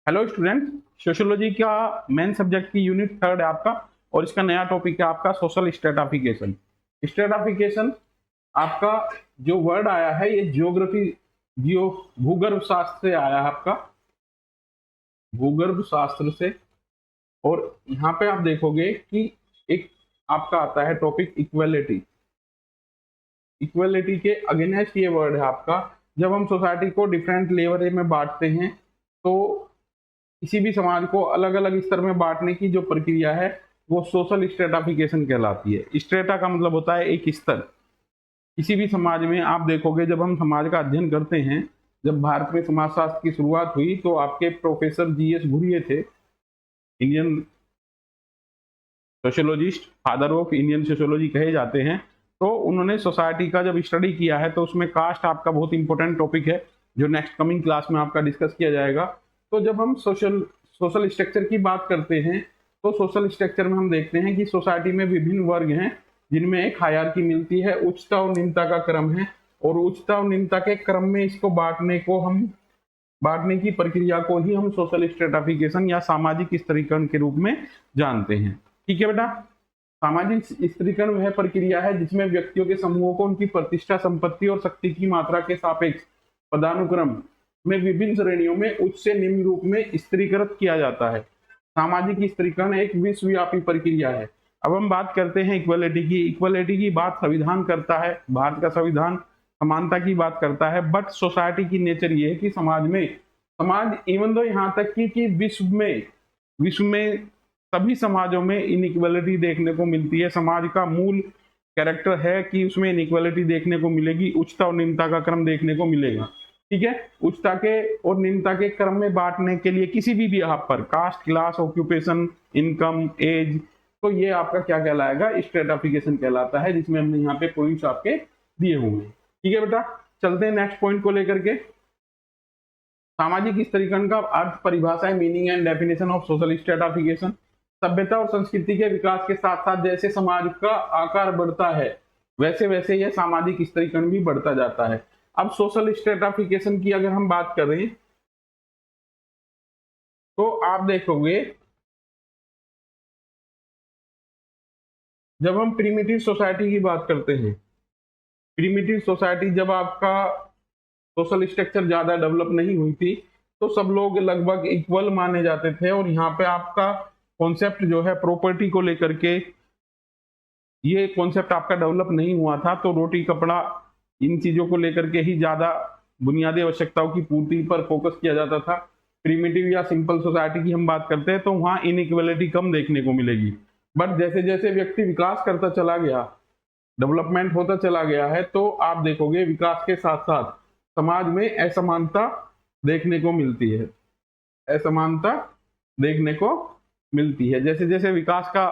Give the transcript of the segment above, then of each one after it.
Hello student. Sociology का main subject की unit third है आपका, और इसका नया टॉपिक है आपका सोशल स्ट्रेटाफिकेशन। स्ट्रेटाफिकेशन आपका जो वर्ड आया है ये जियोग्राफी जियो भूगर्भ शास्त्र से आया है आपका, भूगर्भ शास्त्र से। और यहाँ पे आप देखोगे कि एक आपका आता है टॉपिक इक्वेलिटी। इक्वेलिटी के अगेंस्ट ये वर्ड है आपका। जब हम सोसाइटी को डिफरेंट लेवल में बांटते हैं तो किसी भी समाज को अलग अलग स्तर में बांटने की जो प्रक्रिया है वो सोशल स्ट्रेटाफिकेशन कहलाती है। स्ट्रेटा का मतलब होता है एक स्तर। किसी भी समाज में आप देखोगे, जब हम समाज का अध्ययन करते हैं, जब भारत में समाजशास्त्र की शुरुआत हुई तो आपके प्रोफेसर जीएस घुरिये थे, Indian sociologist, father of Indian sociology कहे जाते हैं। तो उन्होंने सोसाइटी का जब स्टडी किया है तो उसमें कास्ट आपका बहुत इंपॉर्टेंट टॉपिक है जो नेक्स्ट कमिंग क्लास में आपका डिस्कस किया जाएगा। तो जब हम सोशल स्ट्रक्चर की बात करते हैं तो सोशल स्ट्रक्चर में हम देखते हैं कि सोसाइटी में विभिन्न वर्ग हैं जिनमें एक हायरार्की मिलती है, उच्चता और निम्नता का क्रम है। और उच्चता और निम्नता के क्रम में इसको बांटने की प्रक्रिया को ही हम सोशल स्ट्रेटाफिकेशन या सामाजिक स्तरीकरण के रूप में जानते हैं। ठीक है बेटा। सामाजिक स्तरीकरण वह प्रक्रिया है जिसमें व्यक्तियों के समूहों को उनकी प्रतिष्ठा, संपत्ति और शक्ति की मात्रा के सापेक्ष पदानुक्रम में विभिन्न श्रेणियों में उच्च से निम्न रूप में स्तरीकृत किया जाता है। सामाजिक स्तरीकरण एक विश्वव्यापी प्रक्रिया है। अब हम बात करते हैं इक्वलिटी की। इक्वलिटी की बात संविधान करता है, भारत का संविधान समानता की बात करता है। बट सोसाइटी की नेचर ये है कि समाज इवन दो यहाँ तक कि विश्व में सभी समाजों में इनइक्वालिटी देखने को मिलती है। समाज का मूल कैरेक्टर है कि उसमें इनइक्वालिटी देखने को मिलेगी, उच्चता और निम्नता का क्रम देखने को मिलेगा। ठीक है। उच्चता के और निम्नता के क्रम में बांटने के लिए किसी भी यहाँ पर caste, class, occupation, income, age, तो ये आपका क्या कहलाएगा? स्ट्रेटाफिकेशन कहलाता है, जिसमें हमने यहाँ पे पॉइंट्स आपके दिए हुए हैं। ठीक है बेटा, चलते हैं नेक्स्ट पॉइंट को लेकर के। सामाजिक स्तरीकरण का अर्थ, परिभाषा है, meaning and definition of social stratification. सभ्यता और संस्कृति के विकास के साथ साथ जैसे समाज का आकार बढ़ता है वैसे वैसे यह सामाजिक स्तरीकरण भी बढ़ता जाता है। अब सोशल स्ट्रेटाफिकेशन की अगर हम बात करें तो आप देखोगे, जब हम प्रिमिटिव सोसाइटी की बात करते हैं, प्रिमिटिव सोसाइटी जब आपका सोशल स्ट्रक्चर ज्यादा डेवलप नहीं हुई थी तो सब लोग लगभग इक्वल माने जाते थे। और यहाँ पे आपका कॉन्सेप्ट जो है प्रॉपर्टी को लेकर के, ये कॉन्सेप्ट आपका डेवलप नहीं हुआ था। तो रोटी, कपड़ा, इन चीजों को लेकर के ही ज्यादा बुनियादी आवश्यकताओं की पूर्ति पर फोकस किया जाता था। प्रिमिटिव या सिंपल सोसाइटी की हम बात करते हैं तो वहां इनइक्वालिटी कम देखने को मिलेगी। बट जैसे जैसे व्यक्ति विकास करता चला गया, डेवलपमेंट होता चला गया है, तो आप देखोगे विकास के साथ साथ समाज में असमानता देखने को मिलती है। असमानता देखने को मिलती है। जैसे जैसे विकास का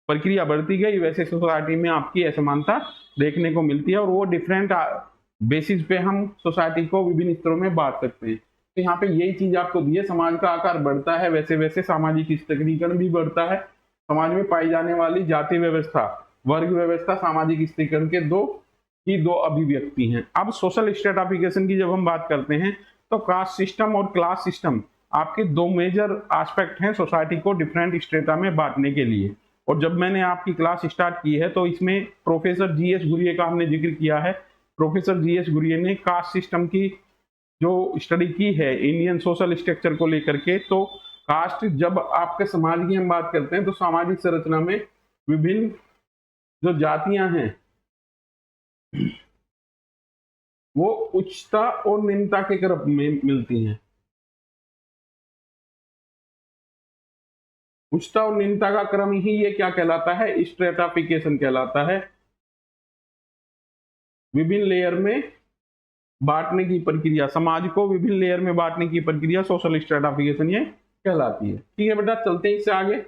प्रक्रिया बढ़ती गई वैसे सोसाइटी में आपकी असमानता देखने को मिलती है, और वो डिफरेंट बेसिस पे हम सोसाइटी को विभिन्न स्तरों में बांट सकते हैं। तो यहाँ पे यही चीज आपको दी है, समाज का आकार बढ़ता है वैसे वैसे सामाजिक स्तरीकरण भी बढ़ता है। समाज में पाई जाने वाली जाति व्यवस्था, वर्ग व्यवस्था, सामाजिक स्तरीकरण के दो अभिव्यक्ति हैं। अब सोशल स्ट्रेटाफिकेशन की जब हम बात करते हैं तो कास्ट सिस्टम और क्लास सिस्टम आपके दो मेजर एस्पेक्ट हैं सोसाइटी को डिफरेंट स्ट्रेटा में बांटने के लिए। और जब मैंने आपकी क्लास स्टार्ट की है तो इसमें प्रोफेसर जीएस घुरिये का हमने जिक्र किया है। प्रोफेसर जीएस घुरिये ने कास्ट सिस्टम की जो स्टडी की है इंडियन सोशल स्ट्रक्चर को लेकर के, तो कास्ट, जब आपके समाज की हम बात करते हैं तो सामाजिक संरचना में विभिन्न जो जातियां हैं वो उच्चता और निम्नता के क्रम में मिलती हैं। उच्चता और निम्नता का क्रम ही ये क्या कहलाता है? स्ट्रेटाफिकेशन कहलाता है। विभिन्न लेयर में बांटने की प्रक्रिया, समाज को विभिन्न लेयर में बांटने की प्रक्रिया सोशल स्ट्रेटाफिकेशन ये कहलाती है। ठीक है बेटा, चलते हैं इससे आगे।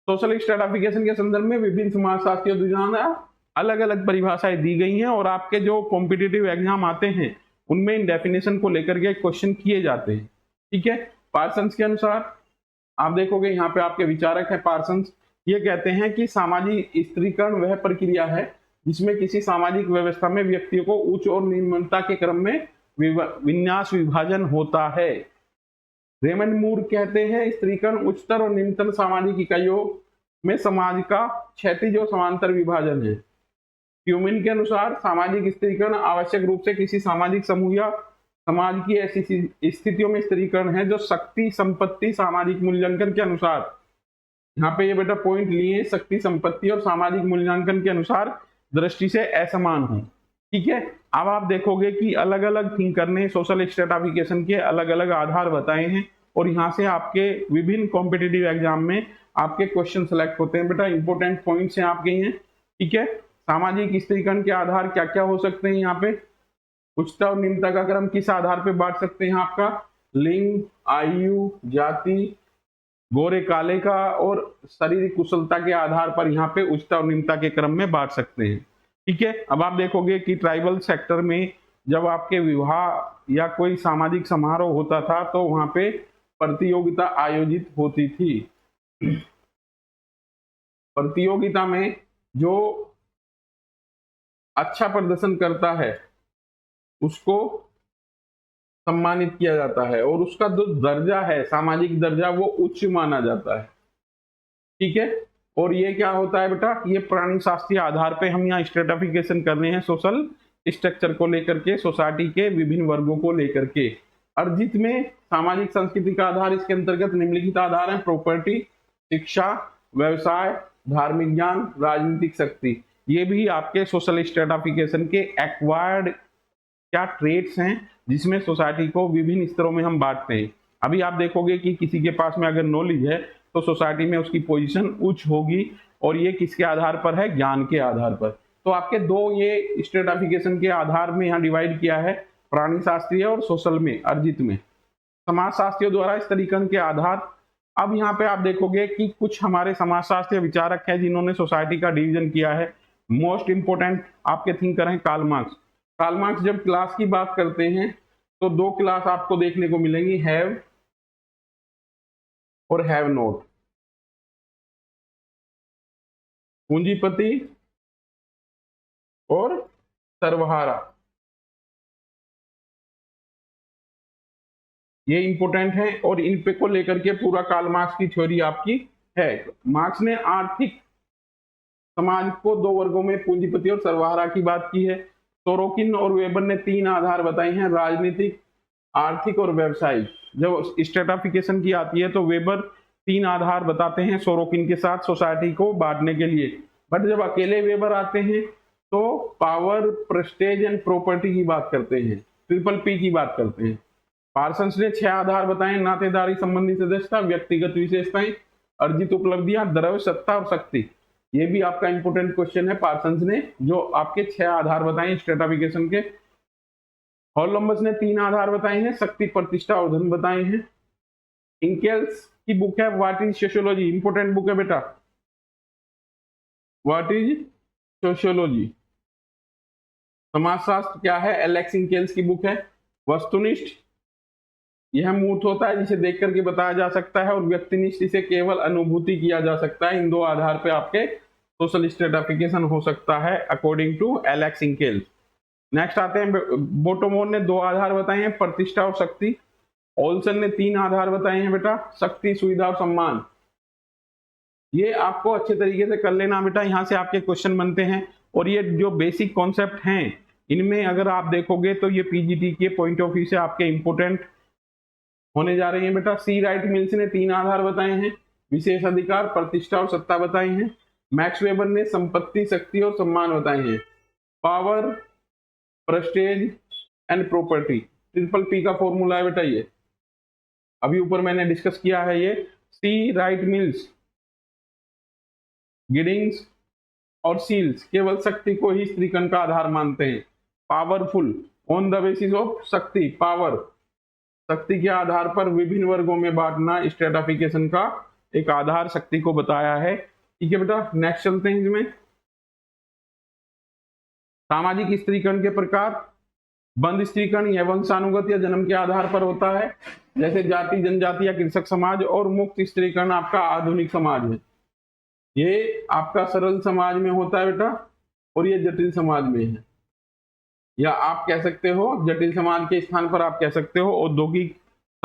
सोशल स्ट्रेटाफिकेशन के संदर्भ में विभिन्न समाजशास्त्रियों द्वारा अलग अलग परिभाषाएं दी गई हैं, और आपके जो कॉम्पिटिटिव एग्जाम आते हैं उनमें इन डेफिनेशन को लेकर के क्वेश्चन किए जाते हैं। ठीक है। पार्सन्स के अनुसार आप देखोगे यहाँ पे आपके विचारक है पार्सन्स, ये कहते हैं कि सामाजिक स्तरीकरण वह प्रक्रिया है जिसमें किसी सामाजिक व्यवस्था में व्यक्तियों को उच्च और निम्नता के क्रम में विन्यास विभाजन होता है। रेमंड मूर कहते हैं स्त्रीकरण उच्चतर और निम्नतर सामाजिक इकाइयों में समाज का क्षैतिज और समांतर विभाजन है। ह्यूमन के अनुसार सामाजिक स्त्रीकरण आवश्यक रूप से किसी सामाजिक समूह या समाज की ऐसी स्थितियों में स्त्रीकरण है जो शक्ति, संपत्ति, सामाजिक मूल्यांकन के अनुसार, यहाँ पे ये बेटा पॉइंट लिए, शक्ति, संपत्ति और सामाजिक मूल्यांकन के अनुसार दृष्टि से असमान हो। ठीक है, अब आप देखोगे कि अलग अलग थिंकर ने सोशल स्ट्रेटाफिकेशन के अलग अलग आधार बताए हैं और यहाँ से आपके विभिन्न कॉम्पिटिटिव एग्जाम में आपके क्वेश्चन सेलेक्ट होते हैं। बेटा इंपॉर्टेंट पॉइंट्स हैं आपके हैं। ठीक है, सामाजिक स्त्रीकरण के आधार क्या क्या हो सकते हैं, यहाँ पे उच्चता और निम्नता का क्रम किस आधार पे बांट सकते हैं, आपका लिंग, आयु, जाति, गोरे काले का और शारीरिक कुशलता के आधार पर यहाँ पे उच्चता और निम्नता के क्रम में बांट सकते हैं। ठीक है, अब आप देखोगे कि ट्राइबल सेक्टर में जब आपके विवाह या कोई सामाजिक समारोह होता था तो वहां पे प्रतियोगिता आयोजित होती थी। प्रतियोगिता में जो अच्छा प्रदर्शन करता है उसको सम्मानित किया जाता है और उसका जो दर्जा है, सामाजिक दर्जा, वो उच्च माना जाता है। ठीक है, और ये क्या होता है बेटा, ये प्राणी शास्त्रीय आधार पे हम यहाँ स्ट्रेटाफिकेशन कर रहे हैं सोशल स्ट्रक्चर को लेकर के, सोसाइटी के विभिन्न वर्गों को लेकर के। अर्जित में सामाजिक संस्कृति का आधार इसके अंतर्गत निम्नलिखित आधार है: प्रॉपर्टी, शिक्षा, व्यवसाय, धार्मिक ज्ञान, राजनीतिक शक्ति। ये भी आपके सोशल स्ट्रेटाफिकेशन के एक्वायर्ड क्या ट्रेट्स हैं जिसमें सोसाइटी को विभिन्न स्तरों में हम बांटते हैं। अभी आप देखोगे कि किसी के पास में अगर नॉलेज है तो सोसाइटी में उसकी पोजीशन उच्च होगी, और ये किसके आधार पर है, ज्ञान के आधार पर। तो आपके दो ये स्ट्रेटाफिकेशन के आधार में यहाँ डिवाइड किया है, प्राणी शास्त्रीय और सोशल में, अर्जित में। समाज शास्त्रियों द्वारा इस तरीके के आधार। अब यहाँ पे आप देखोगे कि कुछ हमारे समाजशास्त्रीय विचारक हैं जिन्होंने सोसाइटी का डिवीजन किया है। मोस्ट इंपोर्टेंट आपके थिंकर हैं कार्ल मार्क्स। कार्ल मार्क्स जब क्लास की बात करते हैं तो दो क्लास आपको देखने को मिलेंगी, हैव और हैव नॉट। पूंजीपति और सर्वहारा, ये इंपोर्टेंट है और इन पे को लेकर के पूरा कार्ल मार्क्स की थ्योरी आपकी है। मार्क्स ने आर्थिक समाज को दो वर्गों में पूंजीपति और सर्वहारा की बात की है। सोरोकिन और वेबर ने तीन आधार बताए हैं: राजनीतिक, आर्थिक और व्यवसायिक। जब स्ट्रेटाफिकेशन की आती है तो वेबर तीन आधार बताते हैं सोरोकिन के साथ सोसाइटी को बांटने के लिए। बट जब अकेले वेबर आते हैं तो पावर, प्रेस्टेज एंड प्रॉपर्टी की बात करते हैं, ट्रिपल पी की बात करते हैं। पार्सन्स ने 6 आधार बताए: नातेदारी संबंधी सदस्यता, व्यक्तिगत विशेषताएं, अर्जित उपलब्धियां, द्रव्य, सत्ता और शक्ति। ये भी आपका इंपोर्टेंट क्वेश्चन है। पार्सन्स ने जो आपके 6 आधार बताए स्ट्रेटाफिकेशन के। हॉलम्बस ने 3 आधार बताए हैं: शक्ति, प्रतिष्ठा और धन बताए हैं। इंकेल्स की बुक है what is sociology, important book है बेटा, व्हाट इज सोशियोलॉजी। समाजशास्त्र क्या है, एलेक्स इंकेल्स की बुक है। वस्तुनिष्ठ, यह मूर्त होता है जिसे देख करके बताया जा सकता है, और व्यक्तिनिष्ठ इसे केवल अनुभूति किया जा सकता है। इन दो आधार पे आपके सोशल स्ट्रेटाफिकेशन हो सकता है अकॉर्डिंग टू एलेक्स इंकेल्स। नेक्स्ट आते हैं, बोटोमोर ने 2 आधार बताए हैं: प्रतिष्ठा और शक्ति। ओल्सन ने 3 आधार बताए हैं बेटा: शक्ति, सुविधा और सम्मान। ये आपको अच्छे तरीके से कर लेना बेटा, यहाँ से आपके क्वेश्चन बनते हैं। और ये जो बेसिक कॉन्सेप्ट हैं इनमें अगर आप देखोगे तो ये पीजीटी के पॉइंट ऑफ व्यू से आपके इंपोर्टेंट होने जा रही हैं बेटा। सी राइट मिल्स ने 3 आधार बताए हैं: विशेष अधिकार, प्रतिष्ठा और सत्ता बताई हैं। मैक्स वेबर ने संपत्ति, शक्ति और सम्मान बताए हैं: power, prestige and property. Triple P का फॉर्मूला है बेटा ये, अभी ऊपर मैंने डिस्कस किया है। ये सी राइट मिल्स, गिडिंग्स और सील्स केवल शक्ति को ही स्त्रीकरण का आधार मानते हैं। Powerful on the basis of शक्ति, पावर, शक्ति के आधार पर विभिन्न वर्गों में बांटना स्ट्रेटाफिकेशन का एक आधार शक्ति को बताया है। ठीक है बेटा, नेक्स्ट चलते हैं इसमें। सामाजिक स्त्रीकरण के प्रकार: बंद स्त्रीकरण यह वंशानुगत या जन्म के आधार पर होता है, जैसे जाति, जनजाति या कृषक समाज। और मुक्त स्त्रीकरण आपका आधुनिक समाज है। ये आपका सरल समाज में होता है बेटा, और ये जटिल समाज में है, या आप कह सकते हो जटिल समाज के स्थान पर आप कह सकते हो औद्योगिक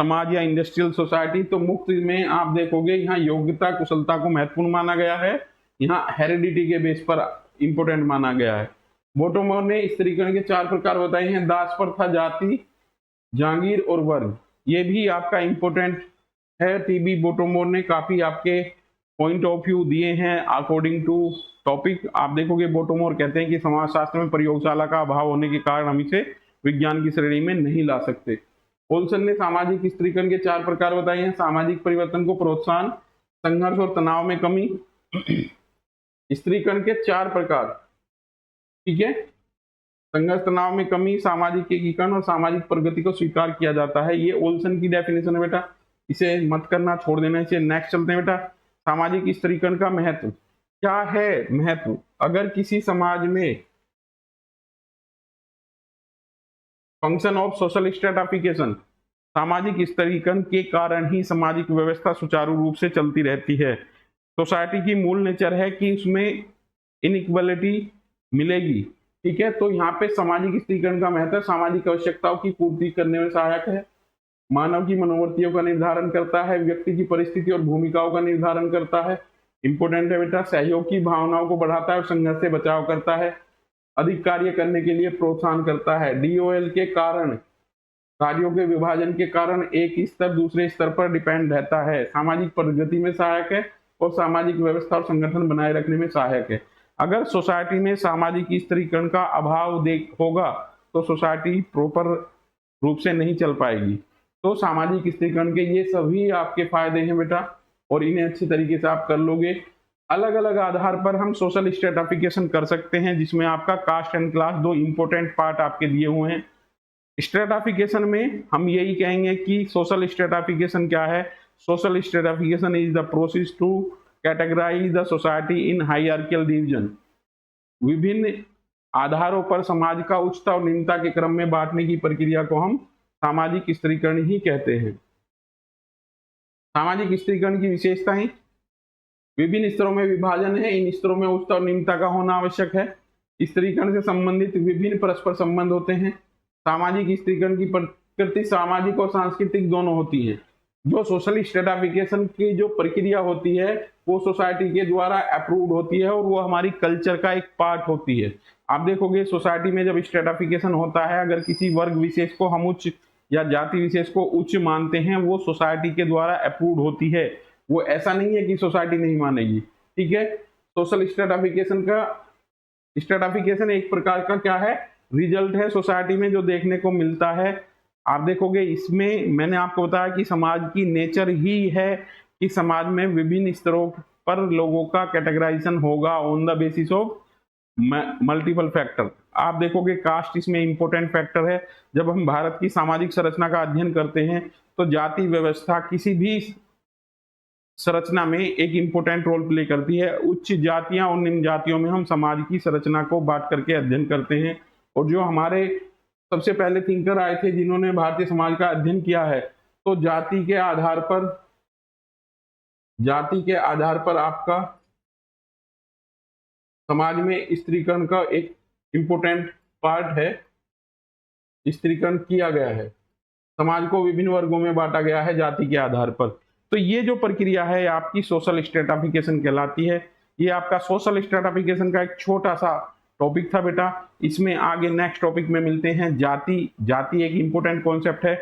समाज या इंडस्ट्रियल सोसाइटी, तो मुक्त में आप देखोगे यहाँ योग्यता कुशलता को महत्वपूर्ण माना गया है, यहाँ हेरिडिटी के बेस पर इंपोर्टेंट माना गया है। बोटोमोर ने स्त्रीकरण के 4 प्रकार बताए हैं, दास प्रथा, जाति, जागीर और वर्ग। ये भी आपका इंपोर्टेंट है। टीबी बोटोमोर ने काफी आपके पॉइंट ऑफ व्यू दिए हैं अकॉर्डिंग टू टॉपिक। आप देखोगे बोटोमोर कहते हैं कि समाजशास्त्र में प्रयोगशाला का अभाव होने के कारण हम इसे विज्ञान की श्रेणी में नहीं ला सकते। ओल्सन ने सामाजिक स्त्रीकरण के 4 प्रकार बताए हैं, सामाजिक परिवर्तन को प्रोत्साहन, संघर्ष और तनाव में कमी। स्त्रीकरण के 4 प्रकार, ठीक है, संघर्ष तनाव में कमी, सामाजिक एकीकरण और सामाजिक प्रगति को स्वीकार किया जाता है। ये ओल्सन की डेफिनेशन है बेटा, इसे मत करना, छोड़ देना इसे। नेक्स्ट चलते हैं बेटा, सामाजिक स्त्रीकरण का महत्व क्या है। महत्व, अगर किसी समाज में फंक्शन ऑफ सोशल स्ट्रेटिफिकेशन, सामाजिक स्त्रीकरण के कारण ही सामाजिक व्यवस्था सुचारू रूप से चलती रहती है। सोसाइटी की मूल नेचर है कि उसमें इनइक्वालिटी मिलेगी, ठीक है। तो यहाँ पे सामाजिक स्त्रीकरण का महत्व सामाजिक आवश्यकताओं की पूर्ति करने में सहायक है, मानव की मनोवृत्तियों का निर्धारण करता है, व्यक्ति की परिस्थिति और भूमिकाओं का निर्धारण करता है। इंपोर्टेंट है बेटा, सहयोग की भावनाओं को बढ़ाता है और संघर्ष से बचाव करता है, अधिक कार्य करने के लिए प्रोत्साहन करता है। डीओएल के कारण, कार्यों के विभाजन के कारण एक स्तर दूसरे स्तर पर डिपेंड रहता है, सामाजिक प्रगति में सहायक है और सामाजिक व्यवस्था और संगठन बनाए रखने में सहायक है। अगर सोसाइटी में सामाजिक स्त्रीकरण का अभाव होगा तो सोसाइटी प्रॉपर रूप से नहीं चल पाएगी। तो सामाजिक स्त्रीकरण के ये सभी आपके फायदे हैं बेटा, और इन्हें अच्छी तरीके से आप कर लोगे। अलग अलग आधार पर हम सोशल स्ट्रेटिफिकेशन कर सकते हैं, जिसमें आपका caste and class 2 important part आपके दिए हुए हैं। स्ट्रेटिफिकेशन में हम यही कहेंगे कि सोशल स्ट्रेटिफिकेशन क्या है। Social stratification is the process to categorise the society in hierarchical division. विभिन्न आधारों पर समाज का उच्चता और निम्नता के क्रम में बांटने की प्रक्रिया को हम सामाजिक स्त्रीकरण ही कहते हैं। सामाजिक स्त्रीकरण की विशेषताएं, विभिन्न स्तरों में विभाजन है, इन स्तरों में उच्चता और निम्नता का होना आवश्यक है। स्त्रीकरण से संबंधित विभिन्न परस्पर संबंध होते हैं। सामाजिक स्त्रीकरण की प्रकृति सामाजिक और सांस्कृतिक दोनों होती है। जो सोशल स्ट्रेटिफिकेशन की जो प्रक्रिया होती है वो सोसाइटी के द्वारा अप्रूव्ड होती है और वो हमारी कल्चर का एक पार्ट होती है। आप देखोगे सोसाइटी में जब स्ट्रेटिफिकेशन होता है, अगर किसी वर्ग विशेष को हम उच्च या जाति विशेष को उच्च मानते हैं, वो सोसाइटी के द्वारा अप्रूव्ड होती है। वो ऐसा नहीं है कि सोसाइटी नहीं मानेगी, ठीक है। सोशल स्ट्रेटिफिकेशन एक प्रकार का क्या है, रिजल्ट है सोसाइटी में जो देखने को मिलता है। आप देखोगे इसमें मैंने आपको बताया कि समाज की नेचर ही है कि समाज में विभिन्न स्तरों पर लोगों का कैटेगराइजेशन होगा on the basis of multiple factor. आप देखोगे कास्ट इसमें इंपॉर्टेंट फैक्टर है। जब हम भारत की सामाजिक संरचना का अध्ययन करते हैं तो जाति व्यवस्था किसी भी संरचना में एक इंपॉर्टेंट रोल प्ले करती है। उच्च जातियां और निम्न जातियों में हम समाज की संरचना को बांट करके अध्ययन करते हैं। और जो हमारे सबसे पहले थिंकर आए थे जिन्होंने भारतीय समाज का अध्ययन किया है, तो जाति के आधार पर आपका समाज में स्त्रीकरण का एक इंपॉर्टेंट पार्ट है, स्त्रीकरण किया गया है। समाज को विभिन्न वर्गों में बांटा गया है जाति के आधार पर। तो ये जो प्रक्रिया है आपकी सोशल स्ट्रेटिफिकेशन कहलाती है। ये आपका सोशल स्ट्रेटिफिकेशन का एक छोटा सा टॉपिक था बेटा। इसमें आगे नेक्स्ट टॉपिक में मिलते हैं। जाति एक इंपॉर्टेंट कॉन्सेप्ट है।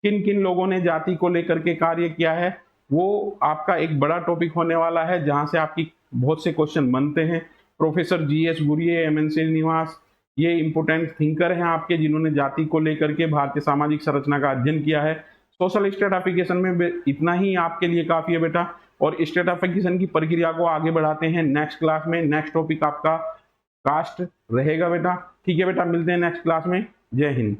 किन किन लोगों ने जाति को लेकर के कार्य किया है वो आपका एक बड़ा टॉपिक होने वाला है, जहां से आपकी बहुत से क्वेश्चन बनते हैं। Professor GS Ghurye, MN Srinivas, ये इंपॉर्टेंट थिंकर हैं आपके, जिन्होंने जाति को लेकर के भारतीय सामाजिक संरचना का अध्ययन किया है। सोशल स्ट्रेटिफिकेशन में इतना ही आपके लिए काफी है बेटा, और स्ट्रेटिफिकेशन की प्रक्रिया को आगे बढ़ाते हैं नेक्स्ट क्लास में। नेक्स्ट टॉपिक आपका कास्ट रहेगा बेटा, ठीक है बेटा। मिलते हैं नेक्स्ट क्लास में। जय हिंद।